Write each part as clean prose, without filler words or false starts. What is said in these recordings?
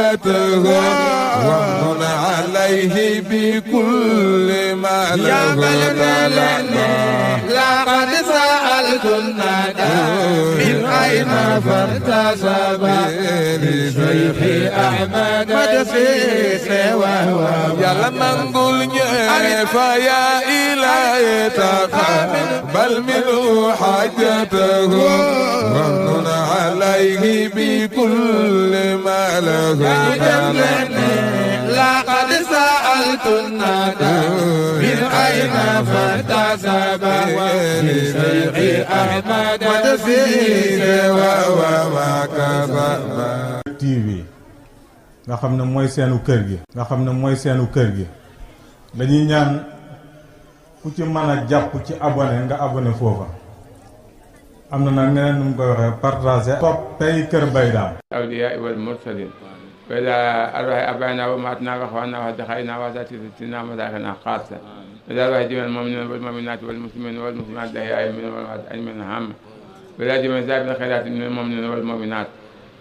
حاجته ومن عليه بكل ما له لقد سألت الندى من أين فارتسب لشيخ أحمد مدسيس وهو يلا منقول فيا إلهي تقبل منه حاجته ومن عليه بكل ما له لقد سألت الندى من أين فارتسب لشيخ أحمد مدسيس وهو TV nga xam ne mooy seenu kër gi dañuy ñaan ku ci mën a jàpp ci abonné nga abonné foofa am na nag neneen nu mu koy waxee partager topp tey Kër Mbaye Dame awliyaa wal mursalin wa ila arwahi abaana wa maatna wa axwaana wa daxayna wa asatizatina masaakina xaasa ila arwahi jamiil mu'miniina wal mu'minaati wal muslimiina wal muslimaati al-ahyaa'i minhum wal amwaati ajma'iin hamma wa ila jamiil saa'iril khayraati minal mu'miniina wal mu'minaat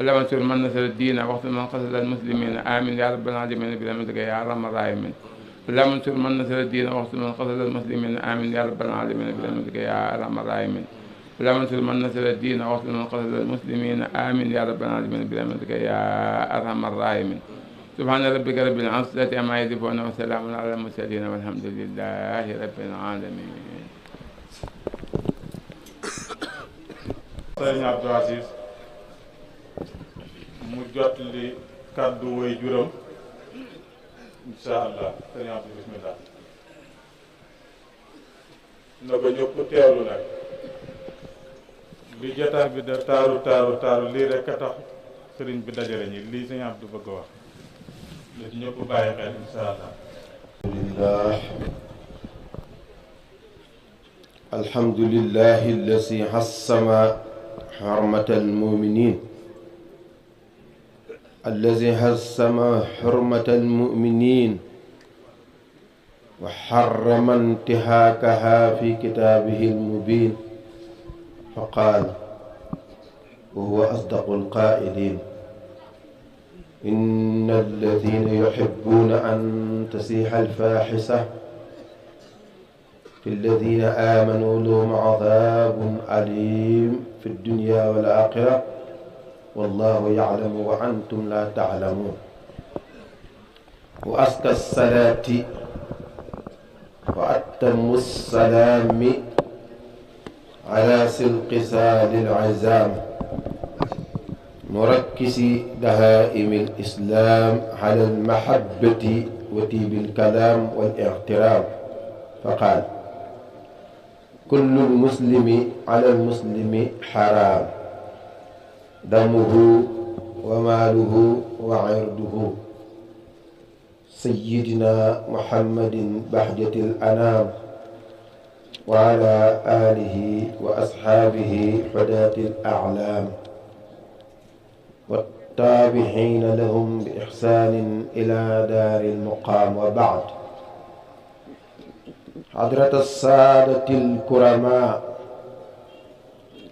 اللهم انصر من نصر الدين واقتل من قتل المسلمين آمين يا رب العالمين برحمتك يا أرحم الراحمين اللهم انصر من نصر الدين واقتل من قتل المسلمين آمين يا رب العالمين برحمتك يا أرحم الراحمين اللهم انصر من نصر الدين واقتل من قتل المسلمين آمين يا رب العالمين برحمتك يا أرحم الراحمين سبحان ربك رب العزة عما يصفون وسلام على المرسلين والحمد لله رب العالمين. Sëriñ Abdou Aziz mu jot li kàddu way juróom insha allah sëriñ Abdou bismillah na ko ñëpp teewlu nag li jotaay bi da taaru lii rek a tax sëriñ bi dajale ñi lii sëriñ Abdou bëgg a wax li ñëpp bàyyi xel insha allah. alhamdulillahi alladi hassama hurmatal mu'minin الذي هزم حرمة المؤمنين وحرم انتهاكها في كتابه المبين فقال وهو أصدق القائلين إن الذين يحبون أن تسيح الفاحشة في الذين آمنوا لهم عذاب أليم في الدنيا والآخرة والله يعلم وأنتم لا تعلمون وأزكى الصلاة وأتم السلام على سلقسال العزام مركز دهائم الإسلام على المحبة وطيب الكلام والاحترام فقال كل المسلم على المسلم حرام دمه وماله وعرضه سيدنا محمد بهجة الأنام وعلى آله وأصحابه حداة الأعلام والتابعين لهم بإحسان إلى دار المقام وبعد حضرة السادة الكرماء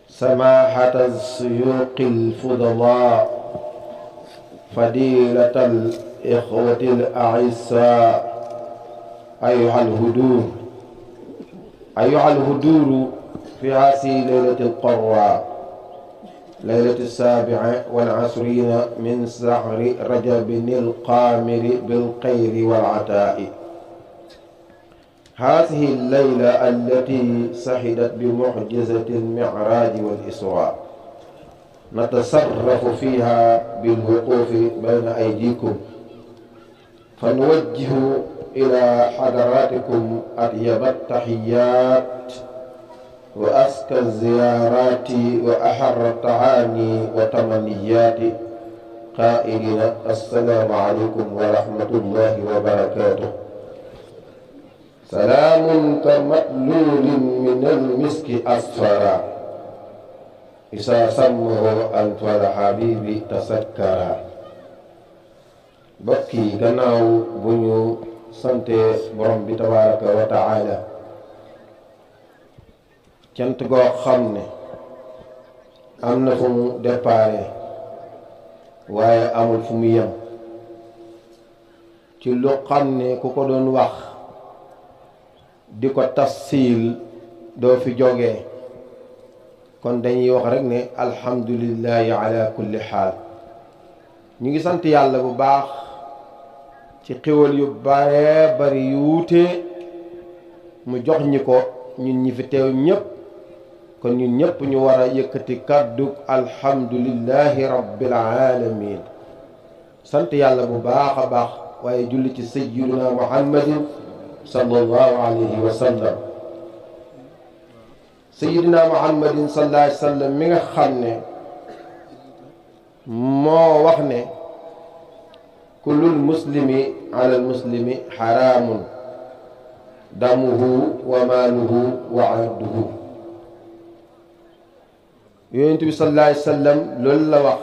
سماحة السيوق الفضلاء فضيلة الإخوة الأعزاء أيها الهدور في هذه ليلة القراء ليلة 27 من شهر رجب القامر بالخير والعطاء هذه الليلة التي سحدت بمعجزة المعراج والإسراء نتصرف فيها بالوقوف بين أيديكم فنوجه إلى حضراتكم أطيب التحيات وأزكى الزيارات وأحر التهاني وتمنيات قائلين السلام عليكم ورحمة الله وبركاته سلام كمطلول من المسك أسفرا إذا سمه أنت الحبيب تسكرا بكي غناو بنيو سانتي بروم بي تبارك وتعالى cant goo xam ne am na fu mu déparé waaye amul fu mu yem ci lu xam ne ku ko doon wax di ko tafsil doo fi jógee kon dañuy wax rek ne alhamdulillahi ala kulli xaal ñu ngi sant yàlla bu baax ci xéwal yu bare bari yu wuute mu jox ñi ko ñun ñi fi teew ñépp kon ñun ñépp ñu war a yëkkati kàddu alhamdulillahi rabbil alamin sant yàlla bu baax a baax waaye julli ci sayyiduna muhammadin sallallahu alayhi wa sallam sayyiduna muhammadin sallallahu alayhi wa sallam mi nga xam ne moo wax ne kullul muslimi ala al muslimi xaraamun damuhu wa maaluhu wa arduhu yonent bi sallallahu alayhi wa sallam loolu la wax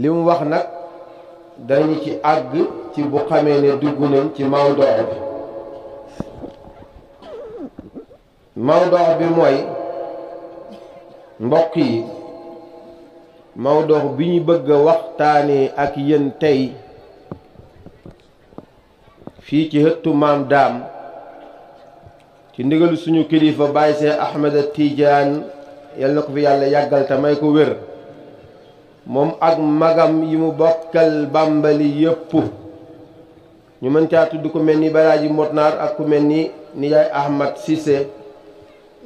li mu wax nag dañu ci àgg ci bu xamee ne dugg nañ ci mawdoo bi mooy mbokk yi mawdoo bi ñu bëgg a waxtaanee ak yéen tey fii ci hëttu maam daam ci ndigalu suñu kilifa Baay Seex Ahmed Tidiane yal na ko fi yàlla yàggal te may ko wér moom ak magam yi mu bokkal bàmbali yépp ñu mën caa tudd ku mel ni Balaaji Motnaar ak ku mel ni Nijaay Ahmad Cissé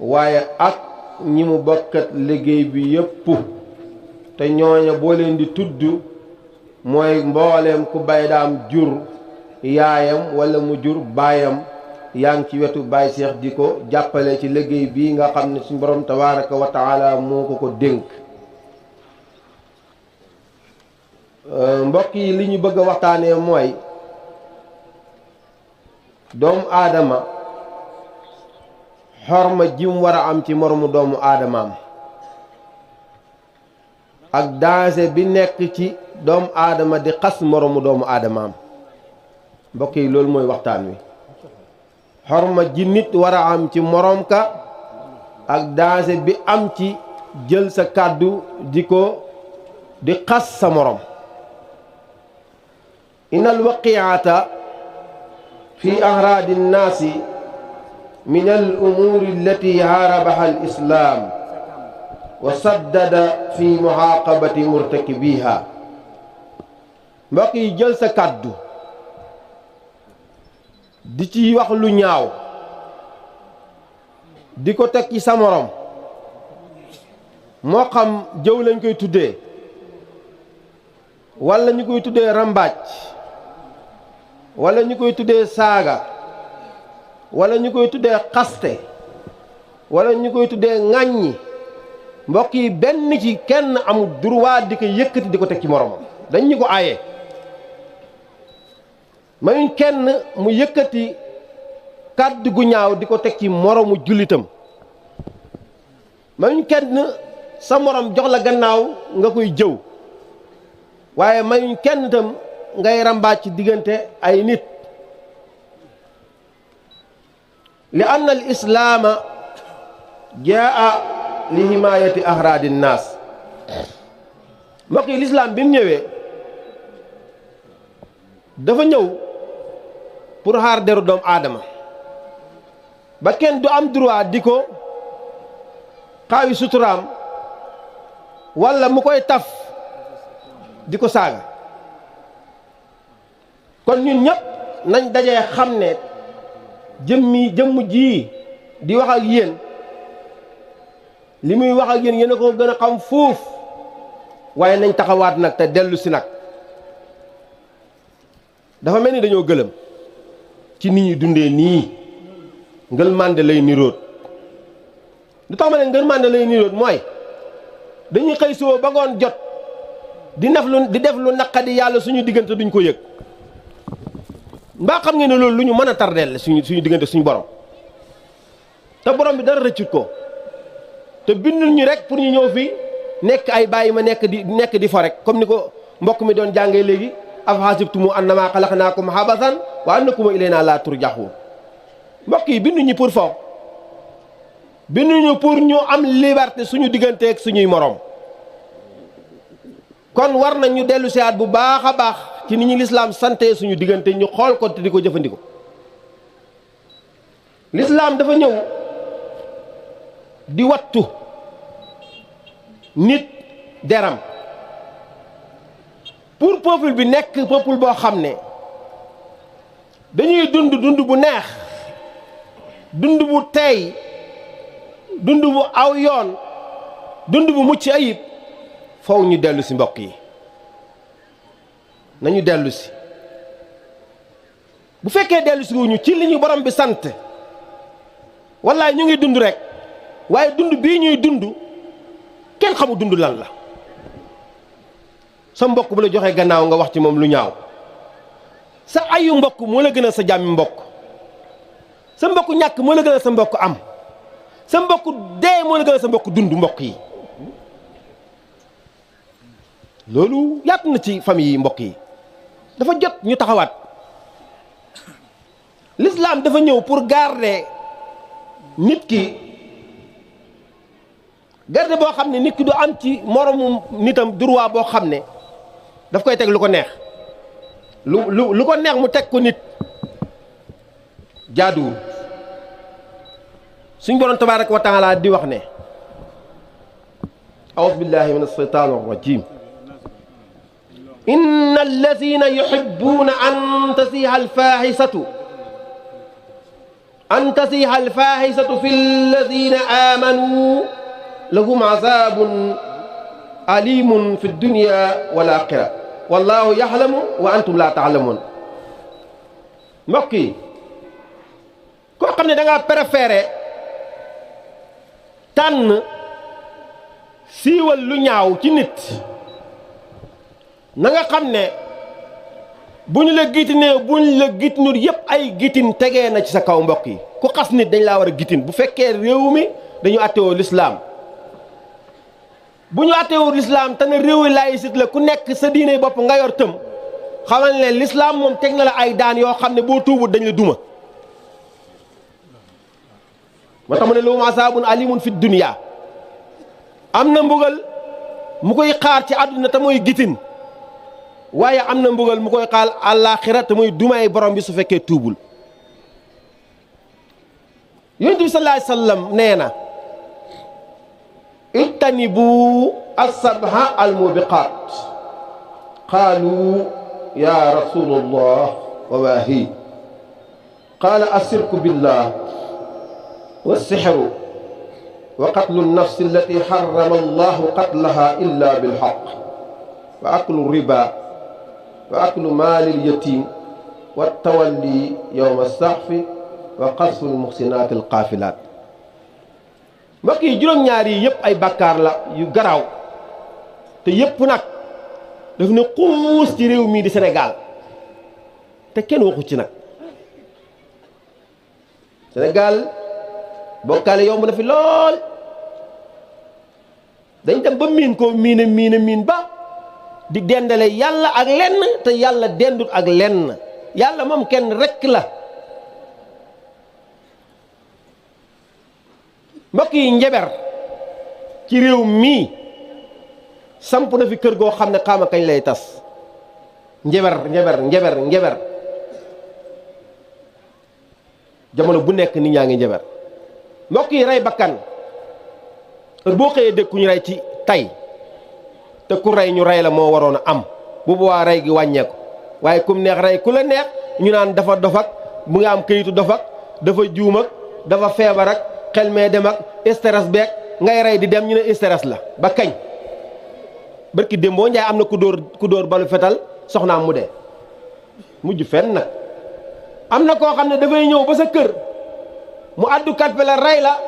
waaye ak ñi mu bokkat liggéey bi yépp te ñooña boo leen di tudd mooy mbooleem ku bay daam jur yaayam walla mu jur baayam yaa ngi ci wetu Baay Seex di ko jàppale ci liggéey bii nga xam ne suñu borom tabaaraka wa taala moo ko dénk mbokk yi li ñu bëgg a waxtaanee mooy doomu aadama xorma jim war a am ci moromu doomu aadamaam ak danger bi nekk ci doomu aadama di xas moromu doomu aadamaam mbokk yi loolu mooy waxtaan wi xorma ji nit war a am ci morom ka ak danger bi am ci jël sa kàddu di xas sa morom innal waqiata fi ahraadi nnaasi min al umuuri allati haarabaha al islaam wa saddada fi muhaaqabati murtakibiha mbokk yi jël sa kàddu di ci wax lu ñaaw di ko teg ci sa morom moo xam jëw lañ koy tuddee walla ñu koy tuddee rambaaj walla ñu koy tuddee saaga walla ñu koy tuddee xaste walla ñu koy tuddee ŋàññi mbokk yi benn ci kenn amul droit di ko yëkkati di ko teg ci moromam dañ ñu ko aaye mayuñ kenn mu yëkkati kàddu gu ñaaw di ko teg ci moromu jullitam mayuñ kenn sa morom jox la gannaaw nga koy jëw waaye mayuñ kenn itam ngay rambaaj ci diggante ay nit li anna al islaama jaa li himayati ahraadi nnaas mbokk yi lislaam bi mu ñëwee dafa ñëw pour xaar deru doomu aadama ba kenn du am droit di ko xaawi suturaam walla mu koy taf di ko saaga kon ñun ñëpp nañ dajee xam ne jëmm ji di wax ak yéen li muy wax ak yéen yéen a ko gën a xam fuuf waaye nañ taxawaat nag te dellu si nag dafa mel ni dañoo gëlëm ci nit ñi dundee nii ngël mànde lay niroot lu tax ma ne ngël mànde lay niroot mooy dañuy xëy suba ba ngoon jot di def lu naqadi yàlla suñu diggante duñ ko yëg mbaa xam ngeen ne loolu lu ñu mën a tardeel suñu diggante suñu borom te borom bi dara rëccut ko te bindul ñu rek pour ñu ñëw fi nekk ay bàyyi ma nekk di fo rek comme ni ko mbokk mi doon jàngee léegi afahasibtum annama xalaqnaakum abasan wa annakum ilayna la turjaxuun mbokk yi binduñu pour fo binduñu pour ñu am liberté suñu digganteeg suñuy morom kon war nañ ñu dellu siwaat bu baax a baax ci ni ñu lislaam sante suñu diggante ñu xool ko te di ko jëfandikoo. lislaam dafa ñëw di wattu nit deram pour peuple bi nekk peuple boo xam ne dañuy dund bu neex, dund bu teey, dund bu aw yoon, dund bu mucc ayib. faw ñu dellu si mbokk yi, nañu dellu si. bu fekkee dellu si wuñu ci li ñu borom bi sant, wallaay ñu ngi dund rek, waaye dund bii ñuy dund kenn xamu dund lan la. sa mbokk bu la joxee gannaaw nga wax ci moom lu ñaaw, sa ayu mbokk moo la gën a sa jàmmi mbokk, sa mbokk ñàkk moo la gën a sa mbokk am, sa mbokk dee moo la gën a sa mbokk dund. mbokk yi loolu yaatu na ci famille yi. mbokk yi dafa jot ñu taxawaat. l'islam dafa ñëw pour garder nit ki, garder boo xam ne nit ki du am ci moromu nitam droit boo xam ne daf koy teg lu ko neex, lu ko neex mu teg ko nit. jaaduwul. suñ borom tabaaraka wa taala di wax ne a'uuzu billahi min ash-shaytaani r-rajiim inna alladina yuhibbuuna an tasiiha alfaahisatu fi alladina aamanuu lahum azaabun aliimun fi dunya wal aaxira wallaahu yaxlamu wa antum laa taalamuun. mbokk yi koo xam ne da ngaa préféré tànn siiwal lu ñaaw ci nit, na nga xam ne bu ñu la gitinee bu ñu la gitinul yépp ay gitin tegee na ci sa kaw. mbokk yi ku xas nit dañ laa war a gitin. bu fekkee réew mi dañu àttewoo lislaam, bu ñu àttewoo lislaam te ne réew yi laïcité la, ku nekk sa diine bopp nga yor tëm, xamal ne lislaam moom teg na la ay daan yoo xam ne boo tuubut dañ la duma. moo tax mu ne lahum azaabun aliimun fi dunya, am na mbugal mu koy xaar ci àdduna te mooy gitin, waaye am na mbugal mu koy xaar àllaaxira te mooy dumaay borom bi su fekkee tuubul. yonent bi sallallaahu alayhi wa sallam nee na ijtanibu as-sab'a al-mubiqaat. qaalu ya rasulallah wa maa hiya? qaala as-shirku billah wa as-sihru wa qatlu an-nafsi allati harrama allahu qatlaha illa bil-haqq wa aklu riba wa aklu maali al-yatim wa tawalli yawma as-sahfi wa qasfu al-muhsinaati al-qaafilaat. mbokk yi juróom-ñaar yi yëpp ay bàkkaar la yu garaaw, te yëpp nag daf ne xuus ci réew mii di Sénégal te kenn waxu ci nag. Sénégal bokkaale yomb na fi lool, dañ dem ba miin ko miin ba di dendale yàlla ak lenn te yàlla dendut ak lenn. yàlla moom kenn rekk la. mbokk yi njeber ci réew mii samp na fi kër goo xam ne xaama kañ lay tas. njeber jamono bu nekk nit ñaa ngi njeber. mbokk yi rey bakkan boo xëyee dégg ku ñu rey ci tay te ku rey ñu rey la moo waroon a am, bu boobaa rey gi wàññeeku. waaye kum neex rey ku la neex, ñu naan dafa dof ak mu nga am këyitu dof ak dafa juum ak dafa feebar ak xel mee dem ak stress beeg ngay rey di dem ñu ne stress la. ba kañ? barki démboo njaay am na ku dóor balu fetal soxnaam mu dee mujj fenn nag. am na koo xam ne dafay ñëw ba sa kër mu addu kalpe la rey la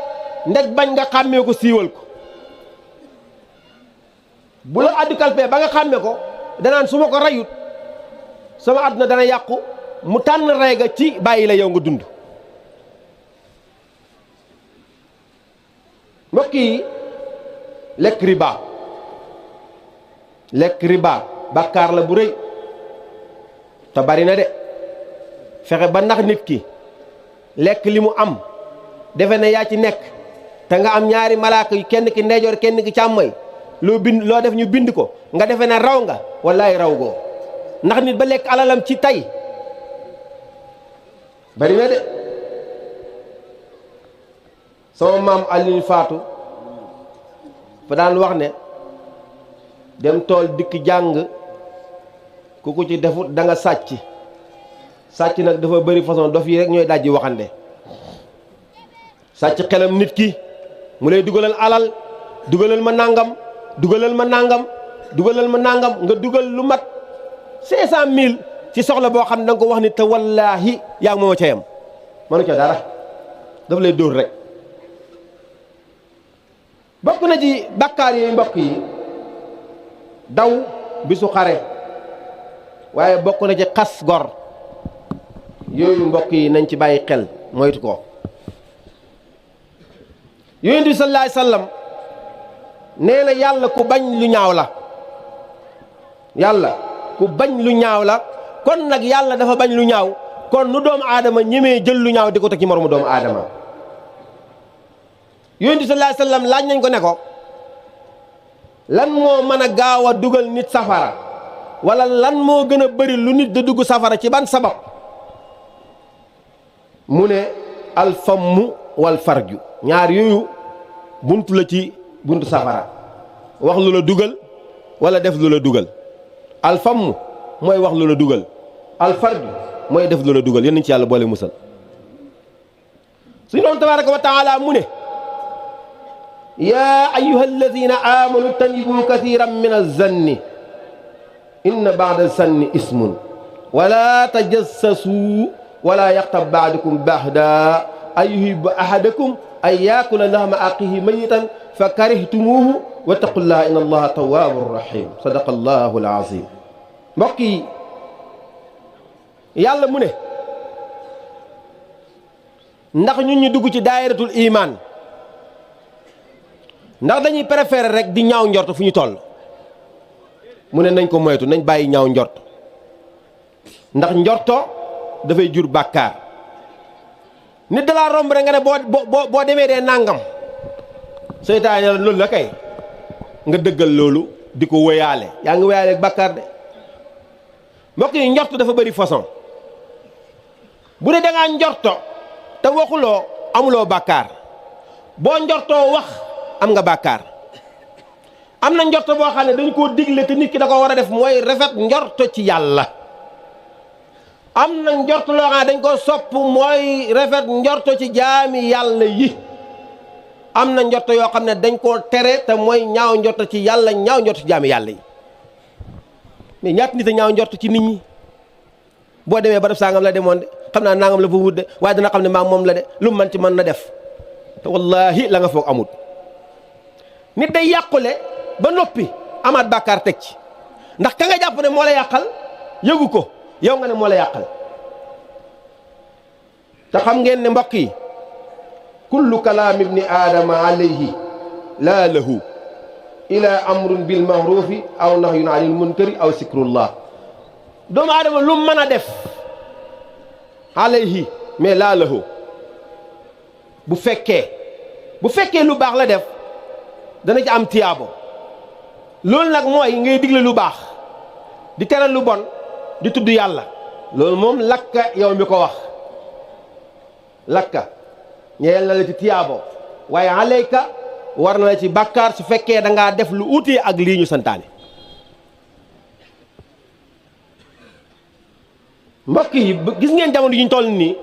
ndeg bañ nga xàmmee ko siiwal ko. bu la addu kalpe ba nga xàmmee ko danaan su ma ko reyut sama àdduna dana yàqu, mu tànn rey ga ci bàyyi la yow nga dund. mbokk yi lekk riba bàkkaar la bu rëy te bari na de. fexe ba ndax nit ki lekk li mu am defe ne yaa ci nekk te nga am ñaari malaaka yu kenn ki ndeyjoor kenn ki càmmoy loo def ñu bind ko nga defe ne raw nga wallaay raw goo. ndax nit ba lekk alalam ci tey bari na de. sama maam Alioune Fatou fa daan wax ne dem tool dikk jàng ku ko ci defut da nga sàcc sàcc nag dafa bëri façon dof yi rek ñooy dajji waxande sàcc xelam nit ki mu lay dugalal alal dugalal ma nangam dugalal ma nangam dugalal ma nangam nga dugal lu mat 500 000 ci soxla boo xam ne da nga ko wax ni te wallaahi yaa ngi moo ca yam mënu ca dara daf lay dóor rek. bokk na ci bàkkaar yooyu mbokk yi daw bisu xare waaye bokk na ci xas gor yooyu mbokk yi nañ ci bàyyi xel moytu ko. yonent bi sallallahu alayhi wasallam nee na yàlla ku bañ lu ñaaw la yàlla ku bañ lu ñaaw la kon nag yàlla dafa bañ lu ñaaw kon nu doomu aadama ñemee jël lu ñaaw di ko teg ci moromu doomu aadama. yonent bi sallallahu alayhi wasallam laaj nañ ko ne ko lan moo mën a gaaw a dugal nit safara wala lan moo gën a bëri lu nit da dugg safara ci ban sabab mu ne alfamu wal farju ñaar yooyu buntu la ci buntu safara wax lu la dugal wala def lu la dugal alfamu mooy wax lu la dugal alfarju mooy def lu la dugal yéen nañ ci yàlla boole musal suñu doon tabaraka wa taala mu ne yaa ayyuha alladina amanu tanibu kathiran min azanni inna ba'da zanni ismun wala tajassasu wala yaqtab ba'dukum ba'da ay yuhibbu ahadakum ay yaakula lahma axiihi mayitan fa karihtumuuhu wattaqullaha inna allaha tawwabur rahim sadaqa allahu alazim. mbokk yi yàlla mu ne ndax ñun ñu dugg ci daayiratul iman ndax dañuy préférer rek di ñaaw njort fu ñu toll mu ne nañ ko moytu nañ bàyyi ñaaw njort ndax njorto dafay jur bàkkaar. nit dalaa romb rek nga ne boo demee dee nangam seytaane loolu la kay nga dëggal loolu di ko wéyaale yaa ngi wéyaale ak bàkkaar de. mbokk yi njort dafa bëri façon bu dee da ngaa njorto te waxuloo amuloo bàkkaar boo njortoo wax am nga bàkkaar. am na njorto boo xam ne dañ koo digle te nit ki da ko war a def mooy rafet njorto ci yàlla. am na njort loo xam ne dañ ko sopp mooy rafet njorto ci jaami yàlla yi. am na njort yoo xam ne dañ koo tere te mooy ñaaw njort ci yàlla ñaaw njort ci jaami yàlla yi mais ñaata nit a ñaaw njort ci nit ñi boo demee ba def sangam la demoon de xam naa nangam la fa wut de waaye dana xam ne maa moom la de lu mu mën ci mën na def te wallaahi la nga foog amut. nit day yàqule ba noppi amaat bàkkaar teg ci ndax ka nga jàpp ne moo la yàqal yëgu ko. yow nga ne moo la yàqal te xam ngeen ne mbokk yi kullu kalaam ibni aadama alayhi laa lahu ila amrun bil mahrufi aw nahyun anil munkari aw sikrullah. doomu aadama lu mën a def alayhi mais laa lahu bu fekkee lu baax la def dana ci am tiyaabo loolu nag mooy ngay digle lu baax di tere lu bon di tudd yàlla loolu moom lakka yow mi ko wax lakka ñeel na la ci tiyaabo waaye alayka war na la ci bàkkaar su fekkee da ngaa def lu uti ak lii ñu santaane. mbokk yi gis ngeen jamono yi ñu toll nii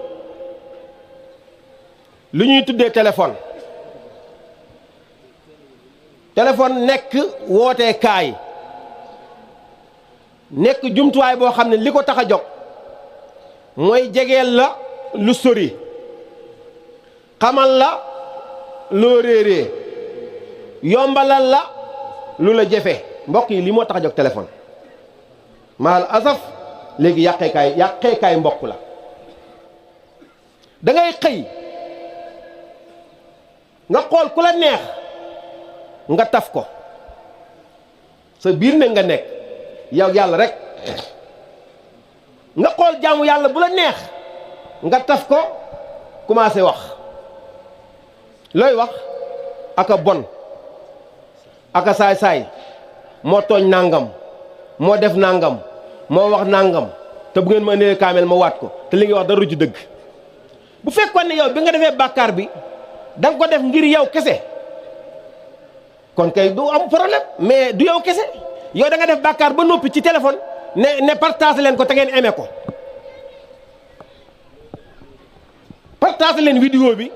lu ñuy tuddee téléphone nekk wootee kaay nekk jumtuwaay boo xam ne li ko tax a jóg mooy jegeel la lu sori xamal la loo réeree yombalal la lu la jafe. mbokk yi li moo tax a jóg téléphone maal asaf léegi yàqeekaay mbokk la. da ngay xëy nga xool ku la neex nga taf ko sa biir ne nga nekk yow yàlla rek nga xool jaamu yàlla bu la neex nga taf ko commencé wax looy wax aka bon aka saay-saay moo tooñ nangam moo def nangam moo wax nangam te bu ngeen ma indee kaamel ma waat ko te li nga wax dara ci dëgg bu fekkoon ne yow bi nga defee bàkkaar bi da nga ko def ngir yow kese kon kay du am problème mais du yow kese yow da nga def bàkkaar ba noppi ci téléphone ne partage leen ko te ngeen aimé ko partage leen vidéo bi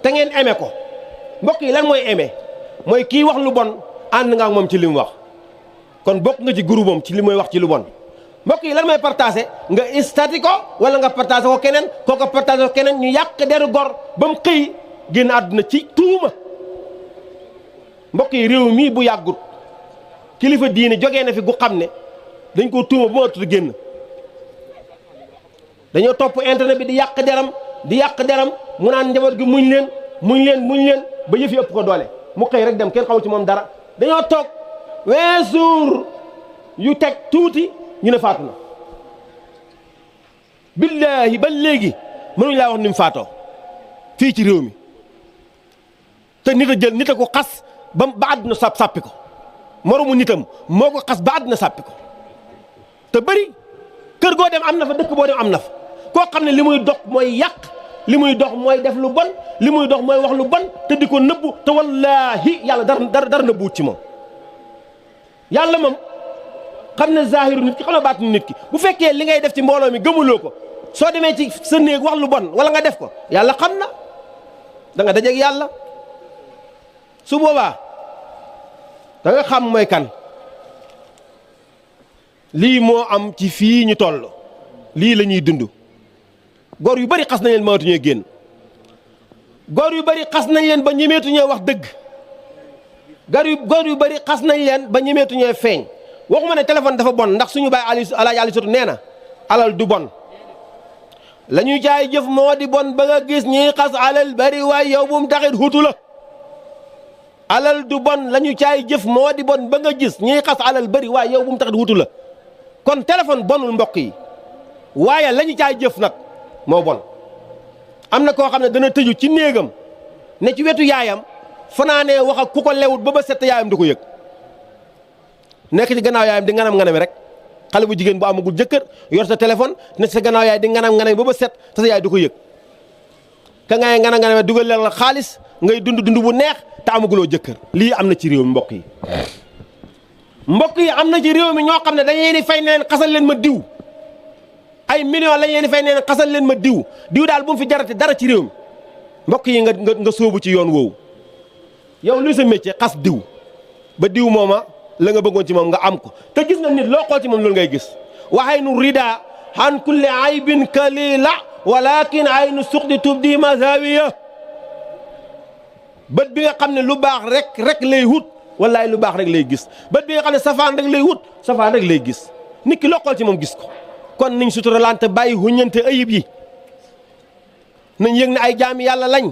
te ngeen aimé ko mbokk yi lan mooy aimé mooy kii wax lu bon ànd nga ak moom ci li mu wax kon bokk nga ci groupe am ci li muy wax ci lu bon mbokk yi lan mooy partagé nga istati ko wala nga partagé ko keneen kooko partagé ko keneen ñu yàq deru gor ba mu xëy génn àdduna ci tuuma mbokk yi réew mii bu yàggut kilifa diine jógee na fi gu xam ne dañ ko tuuma bu ma tudd génn dañoo topp internet bi di yàq deram mu naan njaboot gi muñ leen ba yëf yi ëpp ko doole mu xëy rek dem kenn xaw ci moom dara dañoo toog 20 jours yu teg tuuti ñu ne faatu na billaahi ba léegi mënuñ laa wax ni mu faatoo fii ci réew mi te nit a ko xas ba àdduna sàppi ko moromu nitam moo ko xas ba àdduna sàppi ko te bëri kër goo dem am na fa dëkk boo dem am na fa koo xam ne li muy dox mooy yàq li muy dox mooy def lu bon li muy dox mooy wax lu bon te di ko nëbbu te wallaahi yàlla dara nëbbuwut ci moom yàlla moom xam ne zahiru nit ki xam ne baatinu nit ki bu fekkee li ngay def ci mbooloo mi gëmuloo ko soo demee ci sa néeg wax lu bon wala nga def ko yàlla xam na da nga dajeeg yàlla su boobaa da nga xam mooy kan lii moo am ci fii ñu toll lii la ñuy dund góor yu bari xas nañ leen mënatuñoo génn góor yu bari xas nañ leen ba ñemeetuñoo wax dëgg góor yu bari xas nañ leen ba ñemeetuñoo feeñ waxuma ne téléphone dafa bon ndax suñu baay Alaaji Ali Sotu nee na alal du bon la ñuy jaay jëf moo di bon ba nga gis ñiy xas alal bari waaye yow bu mu taxit xutu la alal du bon la ñu caay jëf moo di bon ba nga gis ñiy xas alal bari waaye yow bu mu taxit xutu la kon téléphone bonul mbokk yi waaye la ñu caay jëf nag moo bon am na koo xam ne dana tëju ci néegam ne ci wetu yaayam fanaanee wax ak ku ko lewut ba set yaayam du ko yëg nekk ci gannaaw yaayam di nganam-nganami rek xale bu jigéen bu amagul jëkkër yor sa téléphone ne ci sa gannaaw yaay di nganam-nganami ba set te sa yaay du ko yëg ka ngay nganam-nganami dugal la xaalis ngay dund bu neex te amaguloo jëkkër lii am na ci réew mi mbokk yi am na ci réew mi ñoo xam ne dañ leen di fay ne leen xasal leen ma diw ay millions lañ leen di fay ne leen xasal leen ma diw daal bu mu fi jarate dara ci réew mi mbokk yi nga sóobu ci yoon woowu yow luy sa métier xas diw ba diw mooma la nga bëggoon ci moom nga am ko te gis nga nit loo xool ci moom loolu ngay gis waxay nu rida han kulli aybin kalila walakin aynu suqdi tubdi mazawiya bët bi nga xam ne lu baax rek lay wut wallaay lu baax rek lay gis bët bi nga xam ne safaan rek lay wut safaan rek lay gis nit ki loo xool ci moom gis ko kon niñ suturalante bàyyi huññante ayib yi nañ yëg ne ay jaami yàlla lañ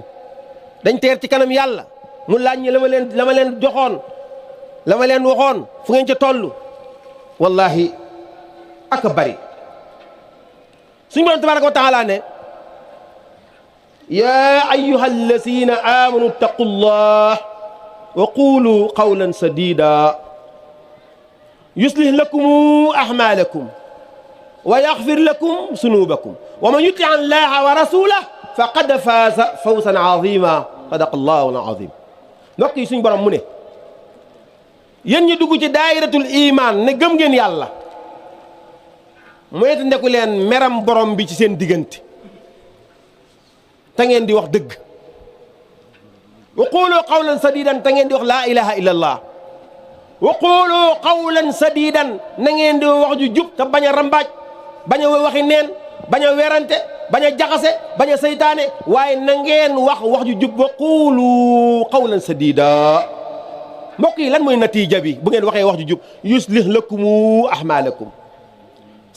dañ teer ci kanam yàlla mu laaj ñi la ma leen joxoon la ma leen waxoon fu ngeen ca toll wallahi aka bari suñu borom tabaraka wa taala ne yaa ayyuha allazina amanu ittaqullah wa qulu qawlan sadida yuslih lakum ahmalakum wa yaghfir lakum sunubakum wa man yuti allaha wa rasulahu faqad faaza fawzan azima sadaqa allahu al-azim mbokk yi suñu borom mu ne yéen ñi dugg ci daayiratul iman ne gëm ngeen yàlla moytu ndeku leen meram borom bi ci seen diggante te ngeen di wax dëgg wa qulu qawlan sadidan te ngeen di wax laa ilaha illa allah wa qulu qawlan sadidan na ngeen di wax ju jub te bañ a rambaaj bañ a waxi neen bañ a werante bañ a jaxase bañ a saytaane waaye na ngeen wax ju jub wa qulu qawlan sadida mbokk yi lan mooy natiija bi bu ngeen waxee wax ju jub yuslih lakum ahmalakum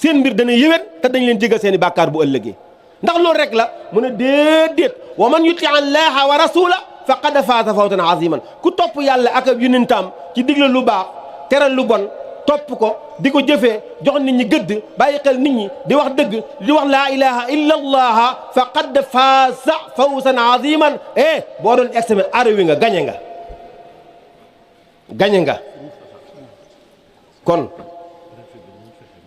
seen mbir dana yéwén te dañ leen jégal seen i bàkkaar bu ëllëgee ndax loolu rek la mu ne déedéet wa man yuti allaha wa rasula faqad faaza fawzan aziman ku topp yàlla ak yonentam ci digle lu baax teral lu bon topp ko di ko jëfee jox nit ñi gëdd bàyyi xel nit ñi di wax dëgg di wax laa ilaha illa allah faqad faaza fawzan aziman boo doon examen arawi nga gañe nga kon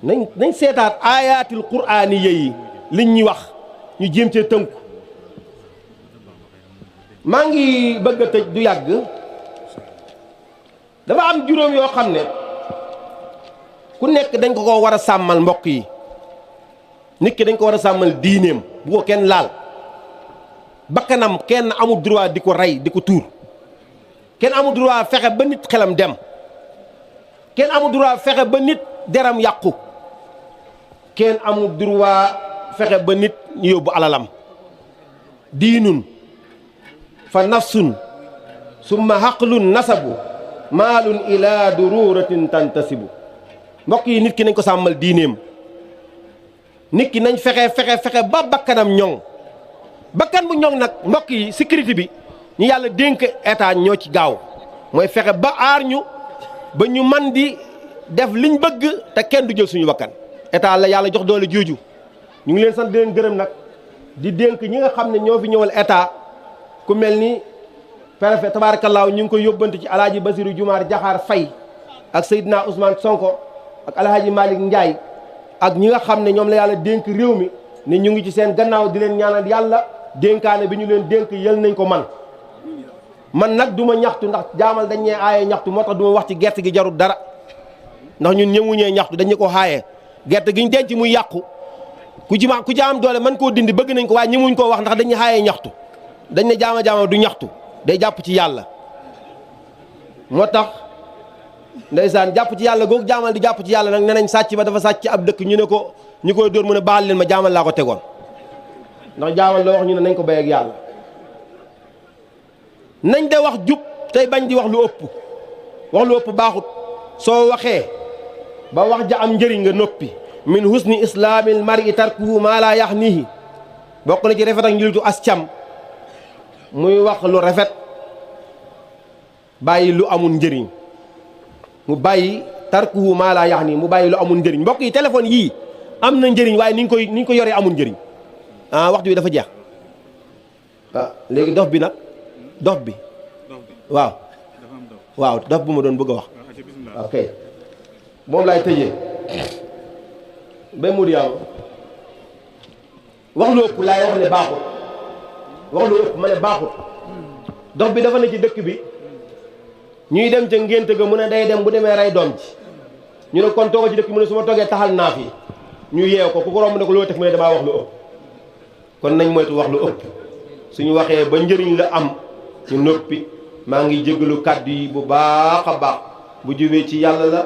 nañ seetaat ayatil quraaniya yi liñ ñuy wax ñu jéem cee tënku. maa ngi bëgg a tëj du yàgg dafa am juróom yoo xam ne ku nekk dañ ko war a sàmmal mbokk yi nit ki dañ ko war a sàmmal diineem bu ko kenn laal bakkanam kenn amul droit di ko rey di ko tuur kenn amul droit fexe ba nit xelam dem kenn amul droit fexe ba nit deram yàqu kenn amul droit fexe ba nit ñu yóbbu alalam diinun fa nafsun summa haqlun nasabu maalun ila dururatin tantasibu mbokk yi nit ki nañ ko sàmmal diineem nit ki nañ fexe ba bakkanam ñoŋ bakkan bu ñoŋ nag mbokk yi sécurité bi ñu yàlla dénk état ñoo ci gaaw mooy fexe ba aar ñu ba ñu man di def liñ bëgg te kenn du jël suñu bakkan état la yàlla jox doole jooju ñu ngi leen sant di leen gërëm nag di dénk ñi nga xam ne ñoo fi ñëwal état ku mel ni préfet tabaarakallaahu ñu ngi koy yóbbante ci alaaji Basiru Jumaar Jaxaar Fay ak Seydina Ousmane Sonko ak alaaji Malick Ndiaye ak ñi nga xam ne ñoom la yàlla dénk réew mi ne ñu ngi ci seen gannaaw di leen ñaanal yàlla dénkaane bi ñu leen dénk yal nañ ko man nag du ma ñaxtu ndax jaamal dañ ñee aaye ñaxtu moo tax du ma wax ci gerte gi jarul dara ndax ñun ñëwuñee ñaxtu dañ ñu ko aaye gerte gi ñu denc muy yàqu ku ci am doole man koo dindi bëgg nañ ko waaye ñëwuñ koo wax ndax dañuy aaye ñaxtu dañ ne jaama du ñaxtu day jàpp ci yàlla moo tax ndeysaan jàpp ci yàlla googu jaamal di jàpp ci yàlla nag nee nañ sàcc ba dafa sàcc ci ab dëkk ñu ne ko ñu koy dóor mu ne baal leen ma jaamal laa ko tegoon ndax jaamal la wax ñu ne nañ ko béy ak yàlla nañ de wax jub tey bañ di wax lu ëpp baaxut soo waxee ba wax ja am njëriñ nga noppi min husni islaamil mar'i tarkuhu maa laa yaxnihi bokk na ci rafet ak njëriñu as cam muy wax lu rafet bàyyi lu amul njëriñ mu bàyyi tarkuhu maa laa yaxnihi mu bàyyi lu amul njëriñ mbokk yi téléphone yii am na njëriñ waaye ni ñu ko yoree amul njëriñ waxtu bi dafa jeex léegi dof bi nag dof bi waaw dof bu ma doon bëgg a wax ok moom laay tëjee ba mu di wax lu ëpp laay wax ne baaxut wax lu ëpp ma ne baaxut dof bi dafa ne ci dëkk bi ñuy dem ca ngénte ga mu ne day dem bu demee rey doom ji ñu ne kon tooga ci dëkk mu ne su ma toogee taxal naa fi ñu yeew ko ku ko romb ne ko loo def mu ne damaa wax lu ëpp kon nañ moytu wax lu ëpp suñu waxee ba njëriñ la am ñu noppi maa ngi jégalu kàddu yi bu baax a baax bu jubee ci yàlla la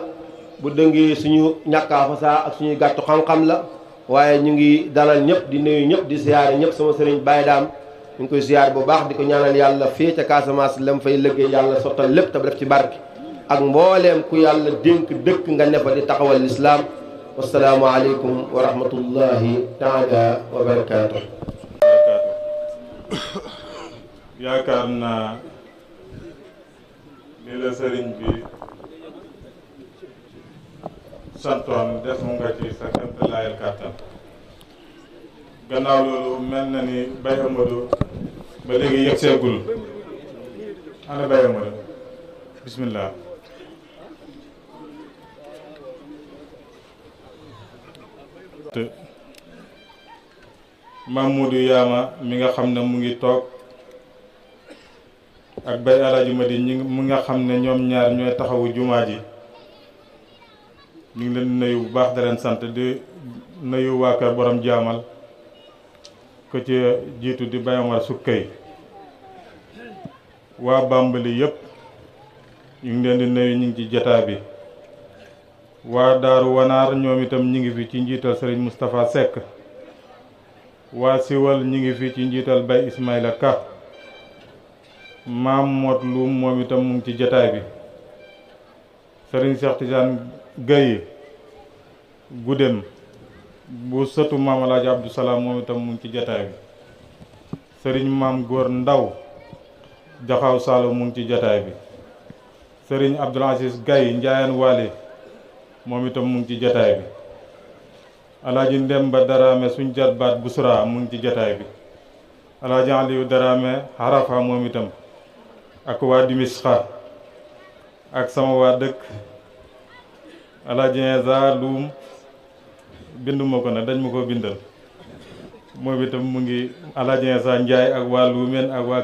bu dëngee suñu ñàkkaa fasaa ak suñuy gàttu xam-xam la waaye ñu ngi dalal ñëpp di nuyu ñëpp di siyaare ñëpp sama sëriñ Baye Daam ñu ngi koy siyaare bu baax di ko ñaanal yàlla fii ca Casamance lam fay liggéey yàlla sottal lépp te def ci barke ak mbooleem ku yàlla dénk dëkk nga ne fa di taxawal lislaam wassalaamu aleykum wa rahmatullahi taala wa barakaatu. yaakaar naa li la sëriñ bi santoon def mu nga ci sa kéemtalaayal kàttan gannaaw loolu mel na ni Baye Amadou ba léegi yegg seegul ana Baye Amadou bismillah te Mamadou Yaama mi nga xam ne mu ngi toog ak Baye Alaaji Madi mu nga xam ne ñoom ñaar ñooy taxawu jumaa ji ñu ngi leen nuyu bu baax da leen sant di nuyu waa kër borom jaamal ko ci jiitu di Baye Omar Sukkay waa Bambali yëpp ñu ngi leen di nuyu ñu ngi ci jataa bi waa Daaru Wanaar ñoom itam ñu ngi fi ci njiital Serigne Moustapha Seck waa Siwal ñu ngi fi ci njiital Baye Ismaïla Ka maam Mot Loum moom itam mu ngi ci jataay bi Serigne Cheikh Tidiane Gueye Gudem bu sëtu maam Alaaji Abdou Salaam moom itam mu ngi ci jataay bi Serigne maam Góor Ndaw Jaxaw Saalum mu ngi ci jataay bi Serigne Abdoul Aziz Gaye Njaayaan Waale moom itam mu ngi ci jataay bi Alaaji Ndemba Darame suñ jarbaat Busra mu ngi ci jataay bi Alaaji Aliou Darame Harafa moom itam ak waa Dimisxa ak sama waa dëkk Alaaji Eza Loum binduma ko nag dañ ma ko bindal moom itam mu ngi Alaaji Insa Njaay ak waa Luumeen ak waa